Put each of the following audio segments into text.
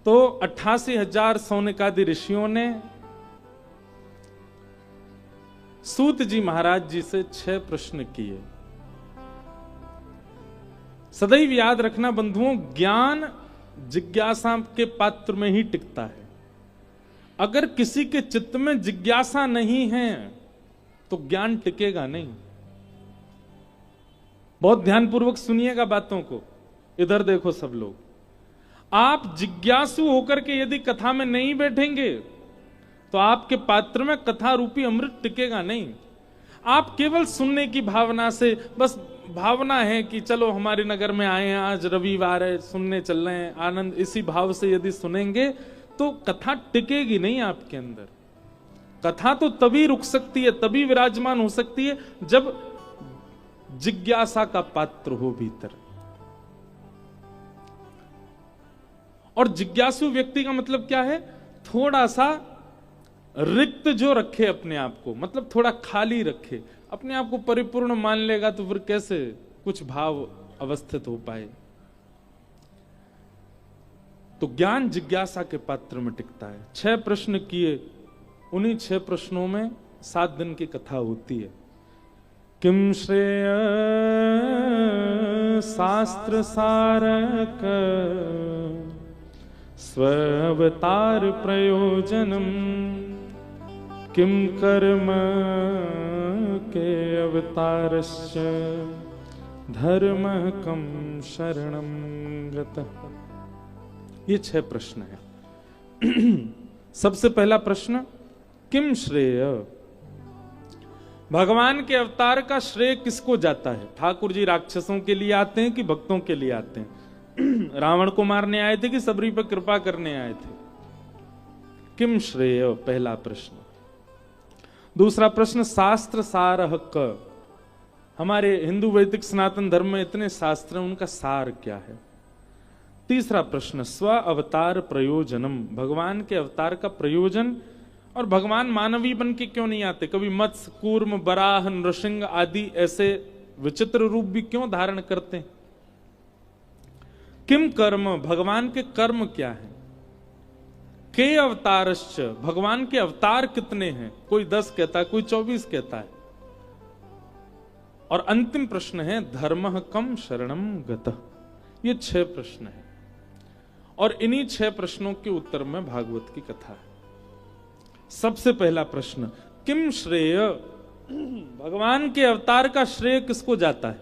तो 88,000 सौनकादि ऋषियों ने सूत जी महाराज जी से 6 प्रश्न किए। सदैव याद रखना बंधुओं, ज्ञान जिज्ञासा के पात्र में ही टिकता है। अगर किसी के चित्त में जिज्ञासा नहीं है तो ज्ञान टिकेगा नहीं। बहुत ध्यानपूर्वक सुनिएगा बातों को। इधर देखो सब लोग, आप जिज्ञासु होकर के यदि कथा में नहीं बैठेंगे तो आपके पात्र में कथा रूपी अमृत टिकेगा नहीं। आप केवल सुनने की भावना से, बस भावना है कि चलो हमारे नगर में आए हैं, आज रविवार है, सुनने चल रहे हैं, आनंद, इसी भाव से यदि सुनेंगे तो कथा टिकेगी नहीं आपके अंदर। कथा तो तभी रुक सकती है, तभी विराजमान हो सकती है जब जिज्ञासा का पात्र हो भीतर। और जिज्ञासु व्यक्ति का मतलब क्या है? थोड़ा सा रिक्त जो रखे अपने आप को, मतलब थोड़ा खाली रखे अपने आप को। परिपूर्ण मान लेगा तो फिर कैसे कुछ भाव अवस्थित हो पाए? तो ज्ञान जिज्ञासा के पात्र में टिकता है। 6 प्रश्न किए, उन्हीं 6 प्रश्नों में 7 दिन की कथा होती है। किम श्रेय शास्त्र सारक स्वावतार प्रयोजनम, किम कर्म के अवतारस्य धर्म कम शरणम गतः। ये 6 प्रश्न है। सबसे पहला प्रश्न, किम श्रेय? भगवान के अवतार का श्रेय किसको जाता है? ठाकुर जी राक्षसों के लिए आते हैं कि भक्तों के लिए आते हैं? रावण को मारने आए थे कि सबरी पर कृपा करने आए थे? किम श्रेय, पहला प्रश्न। दूसरा प्रश्न, शास्त्र सारः क? हमारे हिंदू वैदिक सनातन धर्म में इतने शास्त्र हैं, उनका सार क्या है? तीसरा प्रश्न, स्व अवतार प्रयोजनम? भगवान के अवतार का प्रयोजन। और भगवान मानवी बन के क्यों नहीं आते? कभी मत्स्य, कूर्म, बराह, नृसिंह आदि ऐसे विचित्र रूप भी क्यों धारण करते हैं? किम कर्म? भगवान के कर्म क्या है? के अवतारश्च? भगवान के अवतार कितने हैं? कोई 10 कहता है, कोई 24 कहता है। और अंतिम प्रश्न है, धर्म कम शरणम गतः? ये 6 प्रश्न है और इन्हीं 6 प्रश्नों के उत्तर में भागवत की कथा है। सबसे पहला प्रश्न, किम श्रेय? भगवान के अवतार का श्रेय किसको जाता है?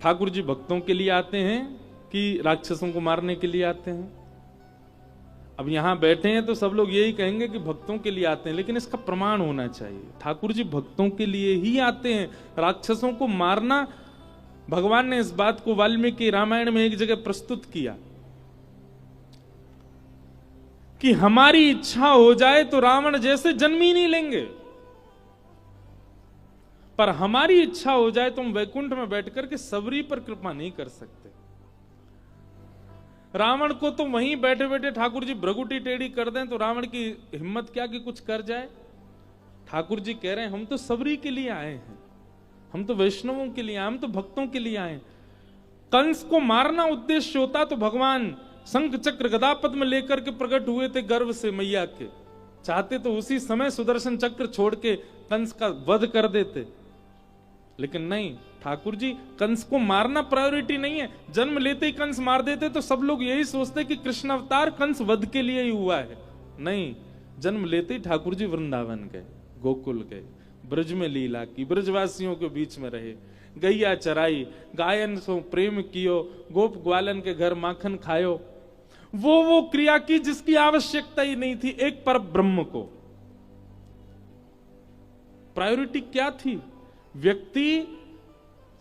ठाकुर जी भक्तों के लिए आते हैं कि राक्षसों को मारने के लिए आते हैं? अब यहां बैठे हैं तो सब लोग यही कहेंगे कि भक्तों के लिए आते हैं, लेकिन इसका प्रमाण होना चाहिए। ठाकुर जी भक्तों के लिए ही आते हैं। राक्षसों को मारना, भगवान ने इस बात को वाल्मीकि रामायण में एक जगह प्रस्तुत किया कि हमारी इच्छा हो जाए तो रावण जैसे जन्म ही नहीं लेंगे, पर हमारी इच्छा हो जाए तो हम वैकुंठ में बैठकर के सबरी पर कृपा नहीं कर सकते। रावण को तो वहीं बैठे बैठे ठाकुर जी भ्रगुटी टेढ़ी कर दें तो रावण की हिम्मत क्या कि कुछ कर जाए? ठाकुर जी कह रहे हैं हम तो सबरी के लिए आए हैं, हम तो वैष्णवों के लिए आए, हम तो भक्तों के लिए आए। कंस को मारना उद्देश्य होता तो भगवान शंख चक्र गदा पद्म लेकर के प्रकट हुए थे गर्भ से मैया के। चाहते तो उसी समय सुदर्शन चक्र छोड़ के कंस का वध कर देते, लेकिन नहीं, ठाकुर जी कंस को मारना प्रायोरिटी नहीं है। जन्म लेते ही कंस मार देते तो सब लोग यही सोचते कि कृष्ण अवतार कंस वध के लिए ही हुआ है। नहीं, जन्म लेते ही ठाकुर जी वृंदावन गए, गोकुल गए, ब्रज में लीला की, ब्रजवासियों के बीच में रहे, गैया चराई, गायन सो प्रेम कियो, गोप ग्वालन के घर माखन खायो। वो क्रिया की जिसकी आवश्यकता ही नहीं थी। एक पर ब्रह्म को प्रायोरिटी क्या थी? व्यक्ति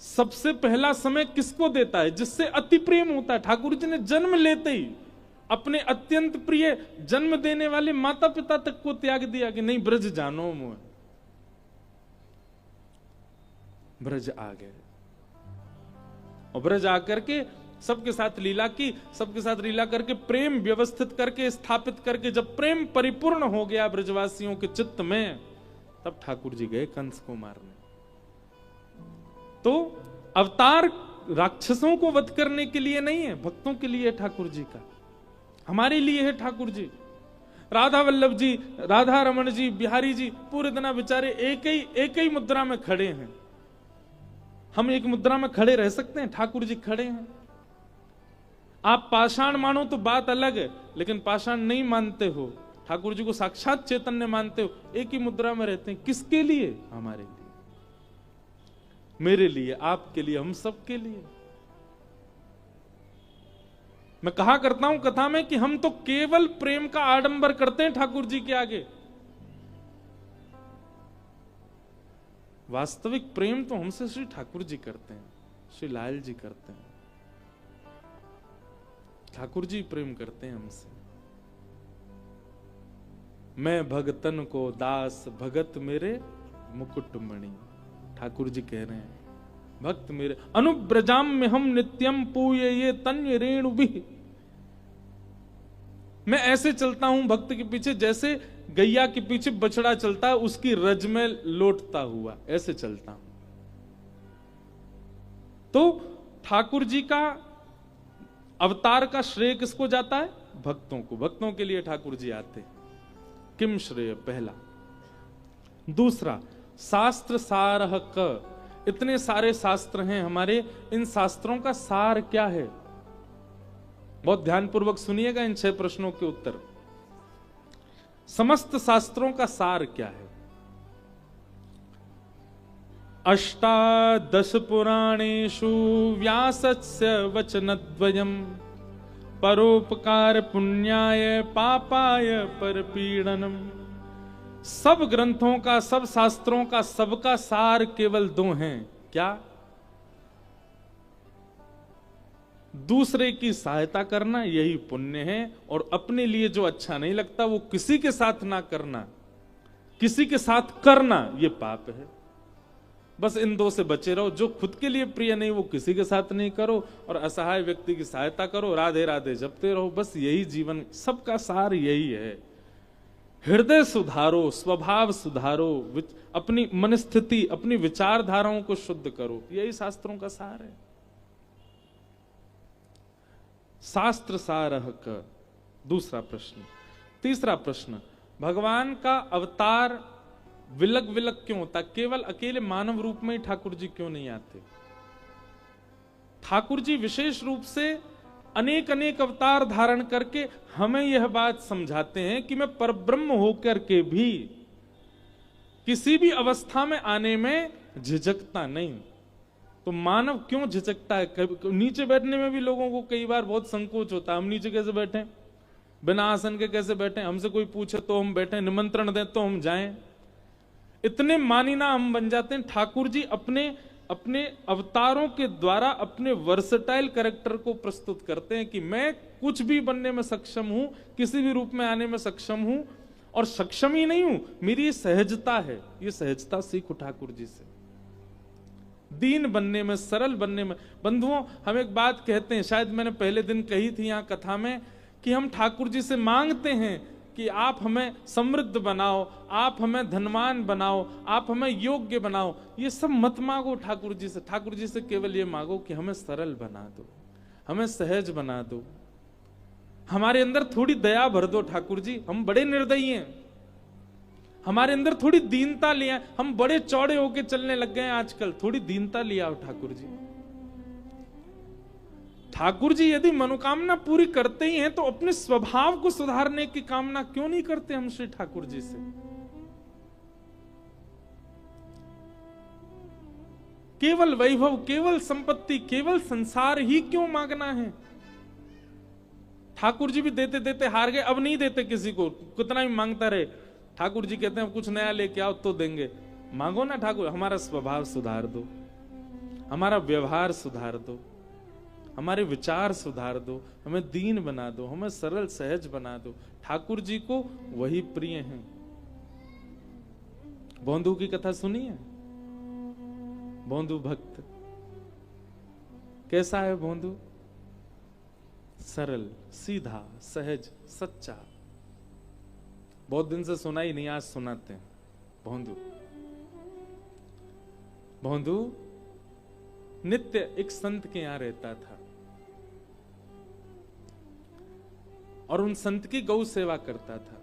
सबसे पहला समय किसको देता है? जिससे अति प्रेम होता है। ठाकुर जी ने जन्म लेते ही अपने अत्यंत प्रिय जन्म देने वाले माता पिता तक को त्याग दिया कि नहीं, ब्रज जानो मोह। ब्रज आ गए और ब्रज आकर के सबके साथ लीला की, सबके साथ लीला करके प्रेम व्यवस्थित करके स्थापित करके जब प्रेम परिपूर्ण हो गया ब्रजवासियों के चित्त में, तब ठाकुर जी गए कंस को मारने। तो अवतार राक्षसों को वध करने के लिए नहीं है, भक्तों के लिए ठाकुर जी का। हमारे लिए है ठाकुर जी। राधा वल्लभ जी, राधा रमन जी, बिहारी जी पूरे दिन बेचारे एक ही मुद्रा में खड़े हैं। हम एक मुद्रा में खड़े रह सकते हैं? ठाकुर जी खड़े हैं। आप पाषाण मानो तो बात अलग है, लेकिन पाषाण नहीं मानते हो, ठाकुर जी को साक्षात चैतन्य मानते हो, एक ही मुद्रा में रहते हैं। किसके लिए? हमारे लिए, मेरे लिए, आपके लिए, हम सबके लिए। मैं कहा करता हूं कथा में कि हम तो केवल प्रेम का आडंबर करते हैं ठाकुर जी के आगे। वास्तविक प्रेम तो हमसे श्री ठाकुर जी करते हैं, श्री लाल जी करते हैं, ठाकुर जी प्रेम करते हैं हमसे। मैं भगतन को दास भगत मेरे मुकुटमणि, ठाकुर जी कह रहे हैं भक्त मेरे। अनुब्रजाम में हम नित्यम पूये ये तन्य रेणु भी। मैं ऐसे चलता हूं भक्त के पीछे जैसे गैया के पीछे बछड़ा चलता है, उसकी रज में लौटता हुआ, ऐसे चलता हूं। तो ठाकुर जी का अवतार का श्रेय किसको जाता है? भक्तों को। भक्तों के लिए ठाकुर जी आते। किम श्रेय? पहला। दूसरा, शास्त्र सारह क। इतने सारे शास्त्र हैं हमारे, इन शास्त्रों का सार क्या है? बहुत ध्यानपूर्वक सुनिएगा इन 6 प्रश्नों के उत्तर। समस्त शास्त्रों का सार क्या है? अष्टादश पुराणेषु व्यासस्य वचनद्वयम् परोपकार पुण्याय पापाय परपीडनम। सब ग्रंथों का, सब शास्त्रों का, सबका सार केवल 2 हैं। क्या? दूसरे की सहायता करना, यही पुण्य है, और अपने लिए जो अच्छा नहीं लगता वो किसी के साथ ना करना, किसी के साथ करना ये पाप है। बस इन 2 से बचे रहो। जो खुद के लिए प्रिय नहीं वो किसी के साथ नहीं करो, और असहाय व्यक्ति की सहायता करो, राधे राधे जपते रहो। बस यही जीवन, सबका सार यही है। हृदय सुधारो, स्वभाव सुधारो, अपनी मनस्थिति, अपनी विचारधाराओं को शुद्ध करो, यही शास्त्रों का सार है। शास्त्र सारह क। दूसरा प्रश्न। तीसरा प्रश्न, भगवान का अवतार विलग विलग क्यों होता? केवल अकेले मानव रूप में ही ठाकुर जी क्यों नहीं आते? ठाकुर जी विशेष रूप से अनेक अनेक अवतार धारण करके हमें यह बात समझाते हैं कि मैं परब्रह्म होकर के भी किसी भी अवस्था में आने में झिझकता नहीं। तो मानव क्यों झिझकता है? नीचे बैठने में भी लोगों को कई बार बहुत संकोच होता है। हम नीचे कैसे बैठे, बिना आसन के कैसे बैठे? हमसे कोई पूछे तो हम बैठे, निमंत्रण दें तो हम जाएं। इतने मानीना हम बन जाते हैं। ठाकुर जी अपने अपने अवतारों के द्वारा अपने वर्सटाइल कैरेक्टर को प्रस्तुत करते हैं कि मैं कुछ भी बनने में सक्षम हूं, किसी भी रूप में आने में सक्षम हूं, और सक्षम ही नहीं हूं, मेरी ये सहजता है। ये सहजता सीखो ठाकुर जी से, दीन बनने में, सरल बनने में। बंधुओं, हम एक बात कहते हैं, शायद मैंने पहले दिन कही थी यहां कथा में, कि हम ठाकुर जी से मांगते हैं कि आप हमें समृद्ध बनाओ, आप हमें धनवान बनाओ, आप हमें योग्य बनाओ। ये सब मत मांगो ठाकुर जी से। ठाकुर जी से केवल ये मांगो कि हमें सरल बना दो, हमें सहज बना दो, हमारे अंदर थोड़ी दया भर दो। ठाकुर जी, हम बड़े निर्दयी हैं, हमारे अंदर थोड़ी दीनता ले आए। हम बड़े चौड़े होके चलने लग गए हैं आजकल, थोड़ी दीनता ले आओ ठाकुर जी। ठाकुर जी यदि मनोकामना पूरी करते ही हैं तो अपने स्वभाव को सुधारने की कामना क्यों नहीं करते हम श्री ठाकुर जी से? केवल वैभव, केवल संपत्ति, केवल संसार ही क्यों मांगना है? ठाकुर जी भी देते देते हार गए, अब नहीं देते किसी को, कितना भी मांगता रहे। ठाकुर जी कहते हैं कुछ नया लेके आओ तो देंगे। मांगो ना ठाकुर, हमारा स्वभाव सुधार दो, हमारा व्यवहार सुधार दो, हमारे विचार सुधार दो, हमें दीन बना दो, हमें सरल सहज बना दो। ठाकुर जी को वही प्रिय हैं। बोंधु की कथा सुनी है? बोंधु भक्त कैसा है? बोंधु सरल, सीधा, सहज, सच्चा। बहुत दिन से सुना ही नहीं, आज सुनाते हैं। बोंधु बोंधु नित्य एक संत के यहां रहता था। और उन संत की गौ सेवा करता था।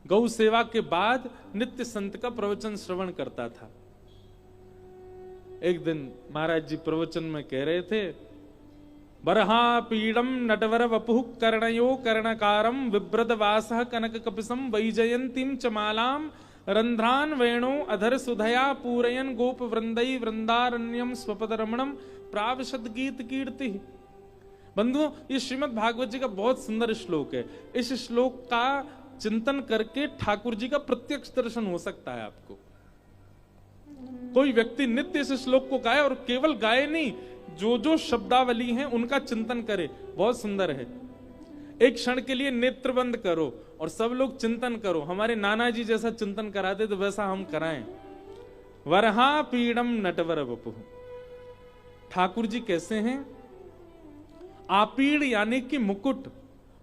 गौ सेवा के बाद नित्य संत का प्रवचन श्रवण करता था। एक दिन महाराज जी प्रवचन में कह रहे थे, बरहा पीड़म नटवर वपुः कर्णयो कर्णकारम विभ्रद वासः कनक कपिसम वैजयंतीम चमालाम रंध्रान वेणो अधर सुधया पूरयन गोप वृंदई वृंदारण्यम स्वपद रमणम प्रावशद गीत कीर्ति। बंधुओं, ये श्रीमद् भागवत जी का बहुत सुंदर श्लोक है। इस श्लोक का चिंतन करके ठाकुर जी का प्रत्यक्ष दर्शन हो सकता है आपको। कोई व्यक्ति नित्य इस श्लोक को गाए, और केवल गाए नहीं, जो जो शब्दावली हैं उनका चिंतन करे, बहुत सुंदर है। एक क्षण के लिए नेत्र बंद करो और सब लोग चिंतन करो। हमारे नाना जी जैसा चिंतन कराते तो वैसा हम कराएं। वरहा पीड़म नटवर वपुः। ठाकुर जी कैसे हैं? आपीड़ यानी कि मुकुट,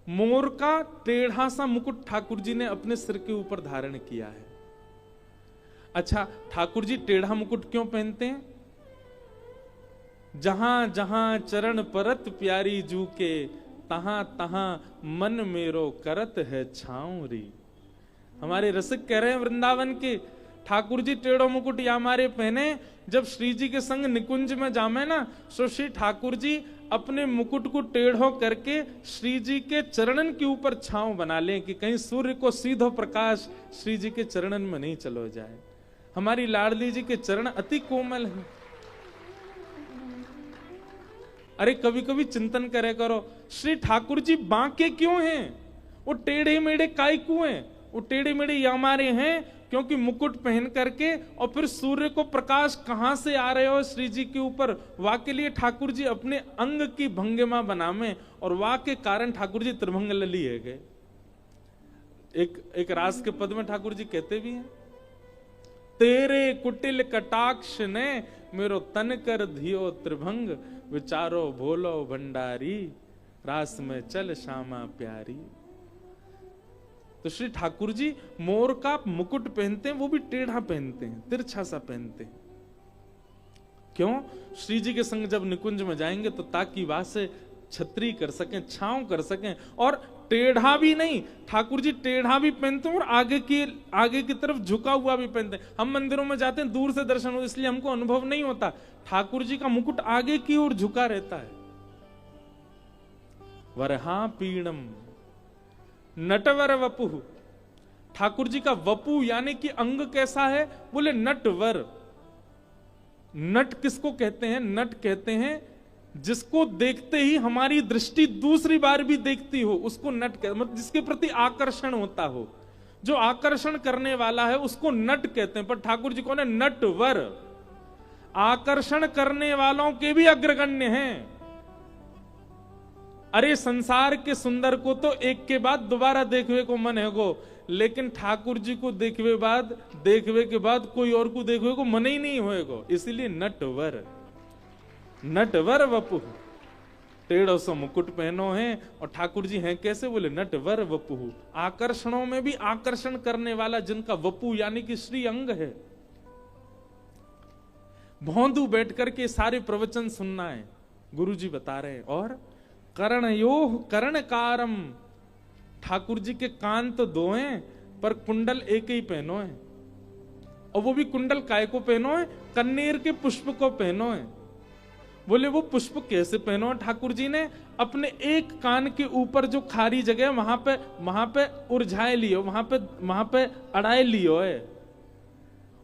मोर का टेढ़ा सा मुकुट ठाकुर जी ने अपने सिर के ऊपर धारण किया है। अच्छा, ठाकुर जी टेढ़ा मुकुट क्यों पहनते हैं? जहां जहां चरण परत प्यारी जू के, तहां तहां मन मेरो करत है छाऊरी। हमारे रसिक कह रहे हैं वृंदावन के, ठाकुर जी टेढ़ो मुकुट या हमारे पहने, जब श्री जी के संग निकुंज में जामे ना, तो श्री ठाकुर जी अपने मुकुट को टेढ़ो करके श्री जी के चरणन के ऊपर छांव बना लें कि कहीं सूर्य को सीधो प्रकाश श्री जी के चरणन में नहीं चलो जाए। हमारी लाडली जी के चरण अति कोमल हैं। अरे कभी कभी चिंतन करे करो, श्री ठाकुर जी बांके क्यों हैं? वो टेढ़े मेढ़े काय क्यों हैं? वो टेढ़े मेढ़े ये हमारे हैं क्योंकि मुकुट पहन करके, और फिर सूर्य को प्रकाश कहां से आ रहे हो श्री जी के ऊपर, वाह के लिए ठाकुर जी अपने अंग की भंगिमा बनावे, और वाह के कारण ठाकुर जी त्रिभंग लली है गए। एक रास के पद में ठाकुर जी कहते भी हैं, तेरे कुटिल कटाक्ष ने मेरो तन कर धियो त्रिभंग, विचारो भोलो भंडारी, रास में चल श्यामा प्यारी। तो श्री ठाकुर जी मोर का मुकुट पहनते हैं, वो भी टेढ़ा पहनते हैं, तिरछा सा पहनते हैं। क्यों? श्री जी के संग जब निकुंज में जाएंगे तो ताकि वहां से छतरी कर सकें, छांव कर सकें। और टेढ़ा भी नहीं, ठाकुर जी टेढ़ा भी पहनते हैं और आगे की तरफ झुका हुआ भी पहनते हैं। हम मंदिरों में जाते हैं, दूर से दर्शन हो, इसलिए हमको अनुभव नहीं होता। ठाकुर जी का मुकुट आगे की ओर झुका रहता है। वरहा पीणम नटवर वपुः। ठाकुर जी का वपु यानी कि अंग कैसा है? बोले नटवर। नट किसको कहते हैं? नट कहते हैं जिसको देखते ही हमारी दृष्टि दूसरी बार भी देखती हो, उसको नट कहते, मतलब जिसके प्रति आकर्षण होता हो, जो आकर्षण करने वाला है उसको नट कहते हैं। पर ठाकुर जी कौन है? नटवर। आकर्षण करने वालों के भी अग्रगण्य हैं। अरे संसार के सुंदर को तो एक के बाद दोबारा देखने को मन है गो, लेकिन ठाकुर जी को देखवे के बाद कोई और को देखवे को मन ही नहीं होएगो। इसीलिए नटवर, नटवर वपुः। टेढ़ो सो मुकुट पहनो है, और ठाकुर जी हैं कैसे? बोले नटवर वपुः। आकर्षणों में भी आकर्षण करने वाला, जिनका वपु यानी कि श्री अंग है। भौंदू बैठ करके सारे प्रवचन सुनना है, गुरु जी बता रहे हैं। और कर्णयोः कर्णकारम। ठाकुर जी के कान तो दो हैं, पर कुंडल एक ही पहनो है, और वो भी कुंडल काय को पहनो है? कन्नेर के पुष्प को पहनो है। बोले वो पुष्प कैसे पहनो है? ठाकुर जी ने अपने एक कान के ऊपर जो खारी जगह वहां पे उलझाए लियो, वहां पे अड़ाए लियो है,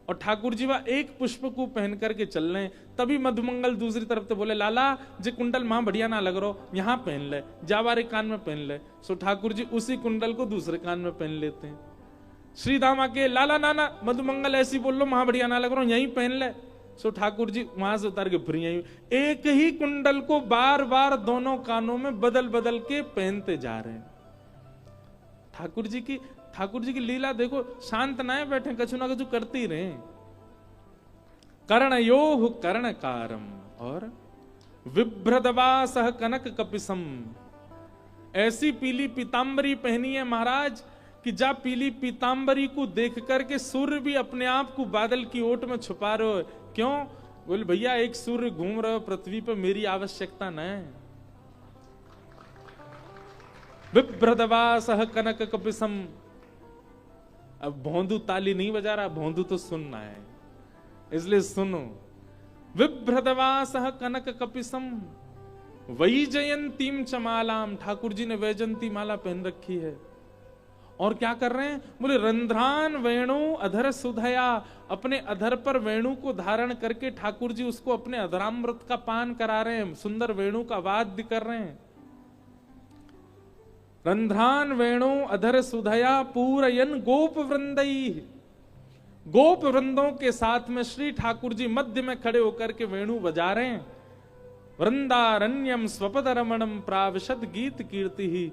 और ठाकुर जी वह एक पुष्प को पहन करके चल रहे हैं। तभी मधुमंगल दूसरी तरफ से बोले, लाला जे कुंडल मां बढ़िया ना लग रहा, यहां पहन ले, जावारे कान में पहन ले। सो ठाकुर जी उसी कुंडल को दूसरे कान में पहन लेते हैं। श्री धाम आके, लाला नाना मधुमंगल ऐसी बोल लो, मां बढ़िया ना लग रहा, यहीं पहन ले। सो ठाकुर जी वहां से उतार के फिर यहीं, एक ही कुंडल को बार बार दोनों कानों में बदल बदल के पहनते जा रहे हैं। ठाकुर जी की लीला देखो, शांत ना बैठे, कछु ना कछु करते ही रहे। कर्णयोः कर्णकारम और विभ्रदवासः कनक कपिसम। ऐसी पीली पीतांबरी पहनी है महाराज कि जा पीली पीतांबरी को देख करके सूर्य भी अपने आप को बादल की ओट में छुपा रहे हो। क्यों? बोले भैया एक सूर्य घूम रहे हो पृथ्वी पर, मेरी आवश्यकता न है। बिभ्रदवासः कनक कपिसम। अब भोंदू ताली नहीं बजा रहा, भोंदू तो सुनना है, इसलिए सुनो। विभ्रदवासः कनक कपिसम वैजयंतीम चमालाम। ठाकुर जी ने वैजयंती माला पहन रखी है और क्या कर रहे हैं? बोले रंध्रान वेणु अधर सुधया। अपने अधर पर वेणु को धारण करके ठाकुर जी उसको अपने अधरामृत का पान करा रहे हैं, सुंदर वेणु का वाद्य कर रहे हैं। रंध्रान वेणु अधर सुधया पूरयन गोप वृंदई। गोप वृंदों के साथ में श्री ठाकुर जी मध्य में खड़े होकर के वेणु बजा रहे हैं। वृंदारण्यम स्वपद रमणम प्राविशद गीत कीर्ति ही।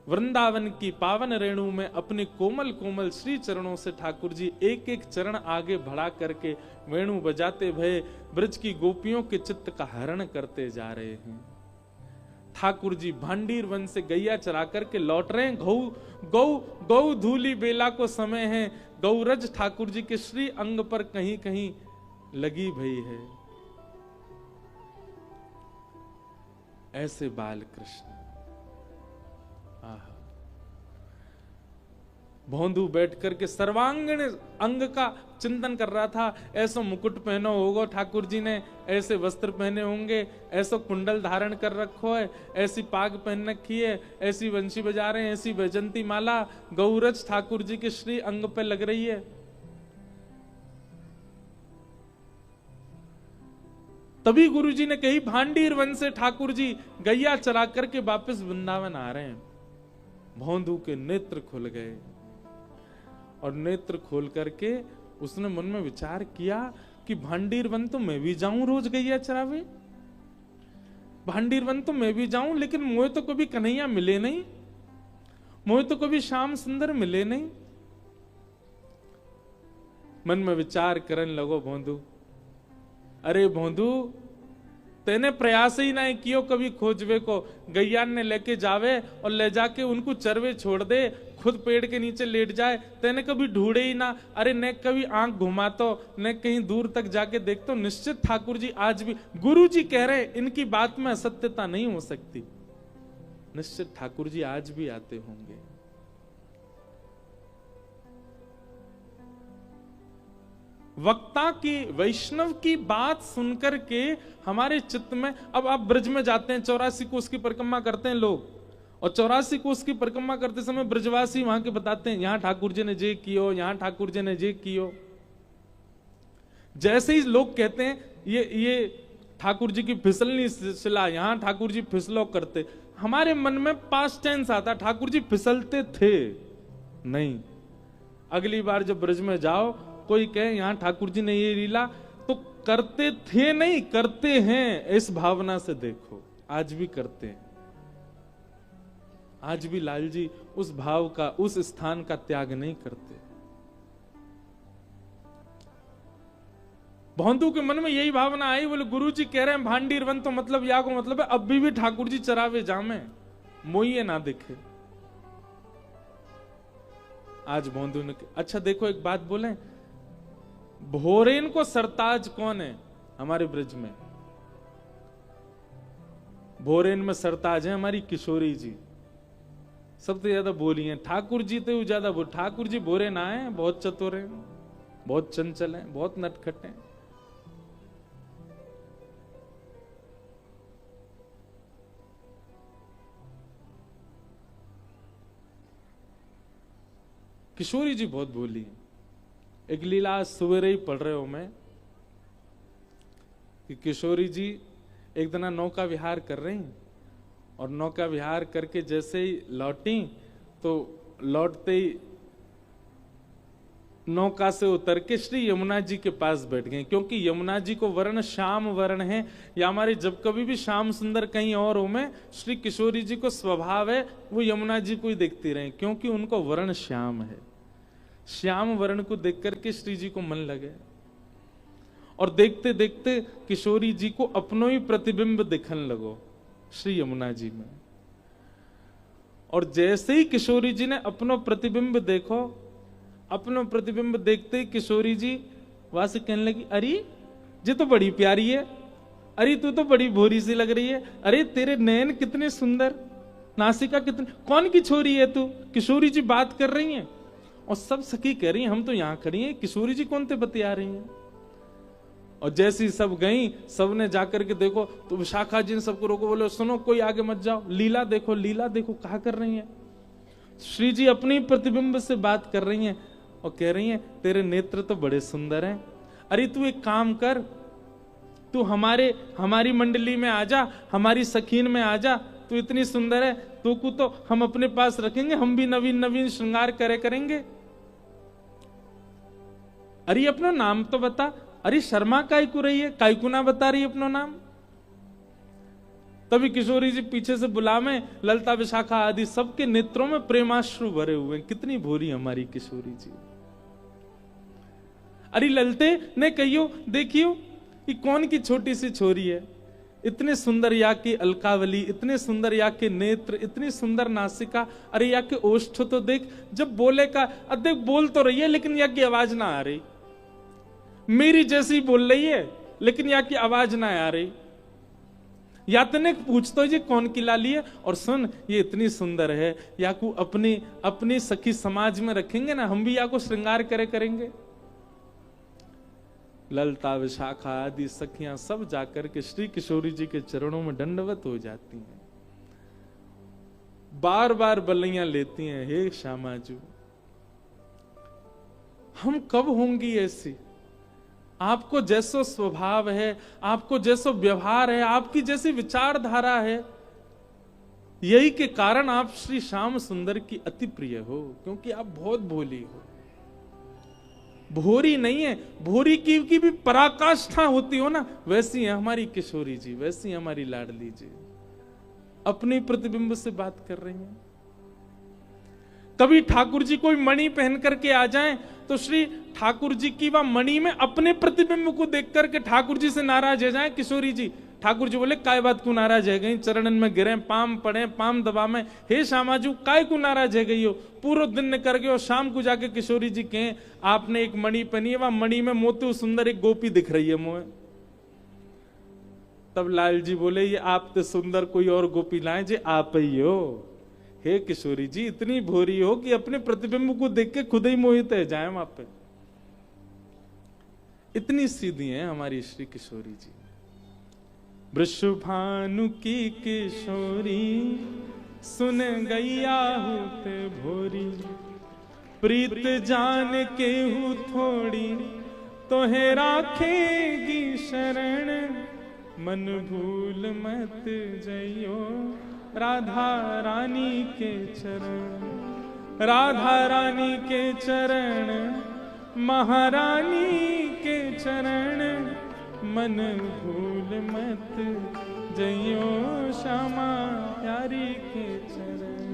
वृंदावन की पावन रेणु में अपने कोमल कोमल श्री चरणों से ठाकुर जी एक एक चरण आगे बढ़ा करके वेणु बजाते भये ब्रज की गोपियों के चित्त का हरण करते जा रहे हैं। ठाकुर जी भांडीर वन से गैया चरा करके लौट रहे हैं। गौ धूली बेला को समय है। गौरज ठाकुर जी के श्री अंग पर कहीं कहीं लगी भई है। ऐसे बाल कृष्ण। भोंदू बैठ करके सर्वांगीण अंग का चिंतन कर रहा था। ऐसा मुकुट पहनो होगा ठाकुर जी ने, ऐसे वस्त्र पहने होंगे, ऐसा कुंडल धारण कर रखो है, ऐसी पाग पहन रखी है, ऐसी वंशी बजा रहे हैं, ऐसी वैजंती माला गौरज ठाकुर जी के श्री अंग पे लग रही है। तभी गुरु जी ने कही भांडीर वन से ठाकुर जी गैया चरा करके वापस वृंदावन आ रहे हैं। भोंदू के नेत्र खुल गए और नेत्र खोल करके उसने मन में विचार किया कि भांडीर वन तो मैं भी जाऊं रोज गैया चरावे, भांडीर वन तो मैं भी जाऊं, लेकिन मुझे तो कभी कन्हैया मिले नहीं, मुझे तो कभी श्याम सुंदर मिले नहीं। मन में विचार करने लगो भोंदू, अरे भोंदू तेने प्रयास ही नहीं कियो कभी खोजवे को। गैयान ने लेके जावे और ले जाके उनको चरवे छोड़ दे, खुद पेड़ के नीचे लेट जाए, तेने कभी ढूंढे ही ना। अरे ने कभी आंख घुमातो, ने कहीं दूर तक जाके देखतो। निश्चित ठाकुर जी आज भी, गुरु जी कह रहे इनकी बात में असत्यता नहीं हो सकती, निश्चित ठाकुर जी आज भी आते होंगे। वक्ता की, वैष्णव की बात सुनकर के हमारे चित्त में, अब आप ब्रज में जाते हैं, 84 कोस की परिक्रमा करते हैं लोग, और 84 कोस की परिक्रमा करते समय ब्रजवासी वहां के बताते हैं यहां ठाकुर जी ने जे कियो, यहां ठाकुर जी ने जे कियो। जैसे ही लोग कहते हैं ये ठाकुर जी की फिसलनी शिला, यहां ठाकुर जी फिसलो करते, हमारे मन में पास्ट टेंस आता, ठाकुर जी फिसलते थे नहीं। अगली बार जब ब्रज में जाओ, कोई कहे यहां ठाकुर जी ने ये लीला, तो करते थे नहीं, करते हैं, इस भावना से देखो। आज भी करते हैं, आज भी लाल जी उस भाव का, उस स्थान का त्याग नहीं करते। भोंदू के मन में यही भावना आई, बोले गुरु जी कह रहे हैं भांडीर वन, तो मतलब या को मतलब है अब भी ठाकुर जी चरावे जामे, मोइये ना दिखे। आज भोंदू ने, अच्छा देखो एक बात बोले, भोरेन को सरताज कौन है हमारे ब्रज में? भोरेन में सरताज है हमारी किशोरी जी, सबसे ज्यादा बोली है। ठाकुर जी तो ज्यादा बोल, ठाकुर जी भोरे ना है, बहुत चतुर हैं, बहुत चंचल हैं, बहुत नटखट हैं। किशोरी जी बहुत बोली है। एक लीला सवेरे ही पढ़ रहे हो मैं कि किशोरी जी एक दिन नौका विहार कर रही, और नौका विहार करके जैसे ही लौटी तो लौटते ही नौका से उतर के श्री यमुना जी के पास बैठ गए, क्योंकि यमुना जी को वर्ण श्याम वर्ण है। या हमारे जब कभी भी श्याम सुंदर कहीं और हो में, श्री किशोरी जी को स्वभाव है वो यमुना जी को ही देखती रहे, क्योंकि उनको वर्ण श्याम है। श्याम वर्ण को देख करके श्री जी को मन लगे, और देखते देखते किशोरी जी को अपनो ही प्रतिबिंब दिखने लगो श्री यमुना जी में। और जैसे ही किशोरी जी ने अपनो प्रतिबिंब देखो, अपनो प्रतिबिंब देखते ही किशोरी जी वहां से कहने लगी, अरे ये तो बड़ी प्यारी है, अरे तू तो बड़ी भोरी सी लग रही है, अरे तेरे नयन कितने सुंदर, नासिका कितनी, कौन की छोरी है तू? किशोरी जी बात कर रही हैं और सब सखी कह रही हैं हम तो यहां खड़ी हैं, किशोरी जी कौन थे बतिया रही हैं। और जैसी सब गई, सबने जाकर के देखो तो विशाखा जी ने सबको रोको, बोले सुनो कोई आगे मत जाओ, लीला देखो, लीला देखो कहा कर रही हैं। श्री जी अपनी प्रतिबिंब से बात कर रही हैं और कह रही हैं तेरे नेत्र तो बड़े सुंदर हैं, अरे तू एक काम कर, तू हमारी मंडली में आ जा, हमारी सखीन में आ जा, तू इतनी सुंदर है, तू को तो हम अपने पास रखेंगे, हम भी नवीन नवीन श्रृंगार करेंगे। अरे अपना नाम तो बता, अरे शर्मा काय को रही है, काय को ना बता रही अपना नाम। तभी किशोरी जी पीछे से बुला में, ललता विशाखा आदि सबके नेत्रों में प्रेमाश्रु भरे हुए हैं। कितनी भोरी हमारी किशोरी जी। अरे ललते ने कहियो देखियो कि कौन की छोटी सी छोरी है, इतने सुंदर या की अलकावली, इतने सुंदर या के नेत्र, इतनी सुंदर नासिका, अरे या के ओष्ठ तो देख, जब बोले का देख बोल तो रही है लेकिन या की आवाज ना आ रही, मेरी जैसी बोल रही है लेकिन या की आवाज ना आ रही। या तने पूछतो जी कौन की लाली है, और सुन ये इतनी सुंदर है, या को अपनी सखी समाज में रखेंगे ना, हम भी या को श्रृंगार करेंगे। ललता विशाखा आदि सखियां सब जाकर के श्री किशोरी जी के चरणों में दंडवत हो जाती हैं, बार बार बल्लियां लेती हैं, हे श्यामाजू हम कब होंगी ऐसी, आपको जैसो स्वभाव है, आपको जैसो व्यवहार है, आपकी जैसी विचारधारा है, यही के कारण आप श्री श्याम सुंदर की अति प्रिय हो, क्योंकि आप बहुत भोली हो। भोरी नहीं है, भोरी की भी पराकाष्ठा होती हो ना, वैसी है हमारी किशोरी जी, वैसी हमारी लाडली जी, अपने प्रतिबिंब से बात कर रही हैं। कभी ठाकुर जी कोई मणि पहन करके आ जाएं तो श्री ठाकुर जी की वह मणि में अपने प्रतिबिंब को देख करके ठाकुर जी से नाराज हो जाए किशोरी जी। ठाकुर जी बोले काय बात को नाराज है गई, चरणन में गिरे, पाम पड़े, पाम दबा में, हे श्यामाजू काय को नाराज है गई हो, पूरा दिन ने कर गए और शाम को जाके किशोरी जी कहें आपने एक मणि पहनी है, वह मणि में मोती सुंदर एक गोपी दिख रही है मोहे। तब लाल जी बोले ये आप तो सुंदर कोई और गोपी लाए जे आप ही हो। हे किशोरी जी इतनी भोरी हो कि अपने प्रतिबिंब को देख के खुद ही मोहित है जाए वहां पे, इतनी सीधी है हमारी श्री किशोरी जी। वृषभानु की किशोरी सुन गैया होत भोरी, प्रीत जान के हूँ थोड़ी तोहे राखेगी शरण, मन भूल मत जइयो राधा रानी के चरण, राधा रानी के चरण, महारानी के चरण, मन भूल मत जइयो श्यामा प्यारी के चरण।